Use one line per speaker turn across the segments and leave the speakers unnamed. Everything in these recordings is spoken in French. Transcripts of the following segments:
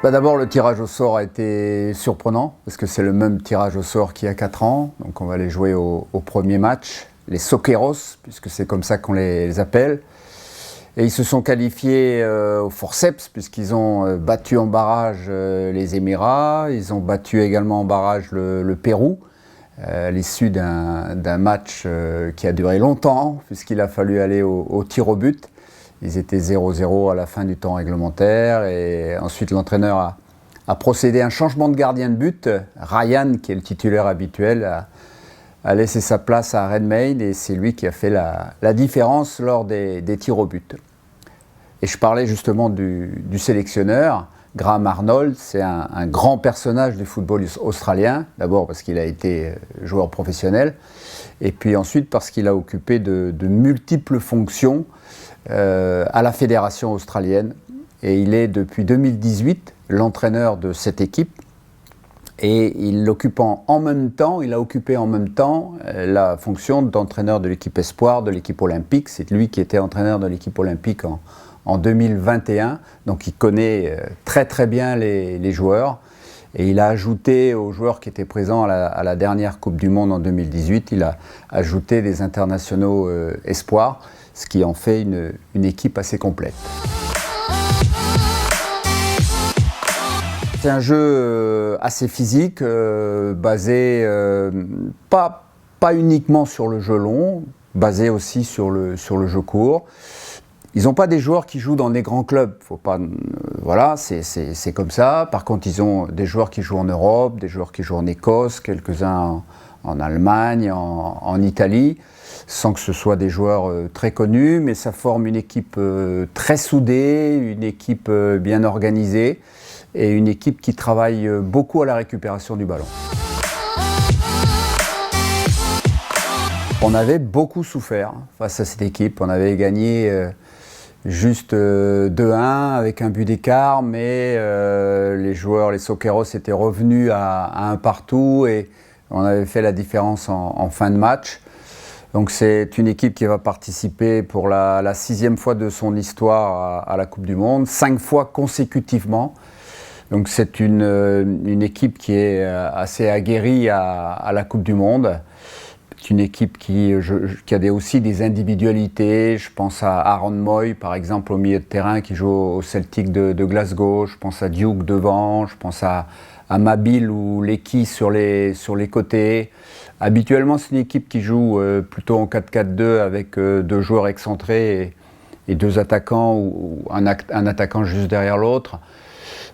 D'abord, le tirage au sort a été surprenant, parce que c'est le même tirage au sort qu'il y a 4 ans. Donc on va les jouer au premier match, les Soqueros, puisque c'est comme ça qu'on les appelle. Et ils se sont qualifiés au forceps, puisqu'ils ont battu en barrage les Émirats. Ils ont battu également en barrage le Pérou, à l'issue d'un match qui a duré longtemps, puisqu'il a fallu aller au tir au but. Ils étaient 0-0 à la fin du temps réglementaire et ensuite l'entraîneur a procédé à un changement de gardien de but. Ryan, qui est le titulaire habituel, a laissé sa place à Redmayne et c'est lui qui a fait la différence lors des tirs au but. Et je parlais justement du sélectionneur, Graham Arnold. C'est un grand personnage du football australien, d'abord parce qu'il a été joueur professionnel et puis ensuite parce qu'il a occupé de multiples fonctions à la fédération australienne et il est depuis 2018 l'entraîneur de cette équipe et il a occupé en même temps la fonction d'entraîneur de l'équipe espoir de l'équipe olympique. C'est lui qui était entraîneur de l'équipe olympique en 2021, donc il connaît très très bien les joueurs et il a ajouté aux joueurs qui étaient présents à la dernière Coupe du Monde en 2018, il a ajouté des internationaux espoirs, ce qui en fait une équipe assez complète. C'est un jeu assez physique, basé pas uniquement sur le jeu long, basé aussi sur le jeu court. Ils n'ont pas des joueurs qui jouent dans des grands clubs, voilà, c'est comme ça. Par contre, ils ont des joueurs qui jouent en Europe, des joueurs qui jouent en Écosse, quelques-uns en Allemagne, en Italie, sans que ce soit des joueurs très connus, mais ça forme une équipe très soudée, une équipe bien organisée et une équipe qui travaille beaucoup à la récupération du ballon. On avait beaucoup souffert face à cette équipe, on avait gagné juste 2-1 avec un but d'écart, mais les joueurs, les Soqueros étaient revenus à un partout et on avait fait la différence en fin de match. Donc c'est une équipe qui va participer pour la 6e fois de son histoire à la Coupe du Monde, 5 fois consécutivement. Donc c'est une équipe qui est assez aguerrie à la Coupe du Monde. C'est une équipe qui a aussi des individualités. Je pense à Aaron Mooy, par exemple, au milieu de terrain, qui joue au Celtic de Glasgow. Je pense à Duke devant. Je pense à Mabil ou Lecky sur les côtés. Habituellement, c'est une équipe qui joue plutôt en 4-4-2 avec 2 joueurs excentrés et 2 attaquants ou un attaquant juste derrière l'autre.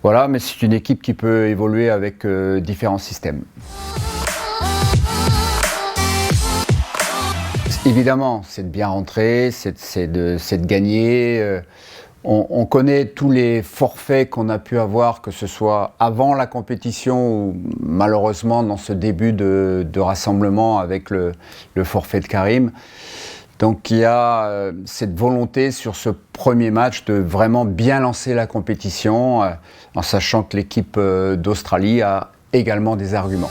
Voilà, mais c'est une équipe qui peut évoluer avec différents systèmes. Évidemment, c'est de bien rentrer, c'est de gagner. On connaît tous les forfaits qu'on a pu avoir, que ce soit avant la compétition ou malheureusement dans ce début de rassemblement avec le forfait de Karim. Donc il y a cette volonté sur ce premier match de vraiment bien lancer la compétition en sachant que l'équipe d'Australie a également des arguments.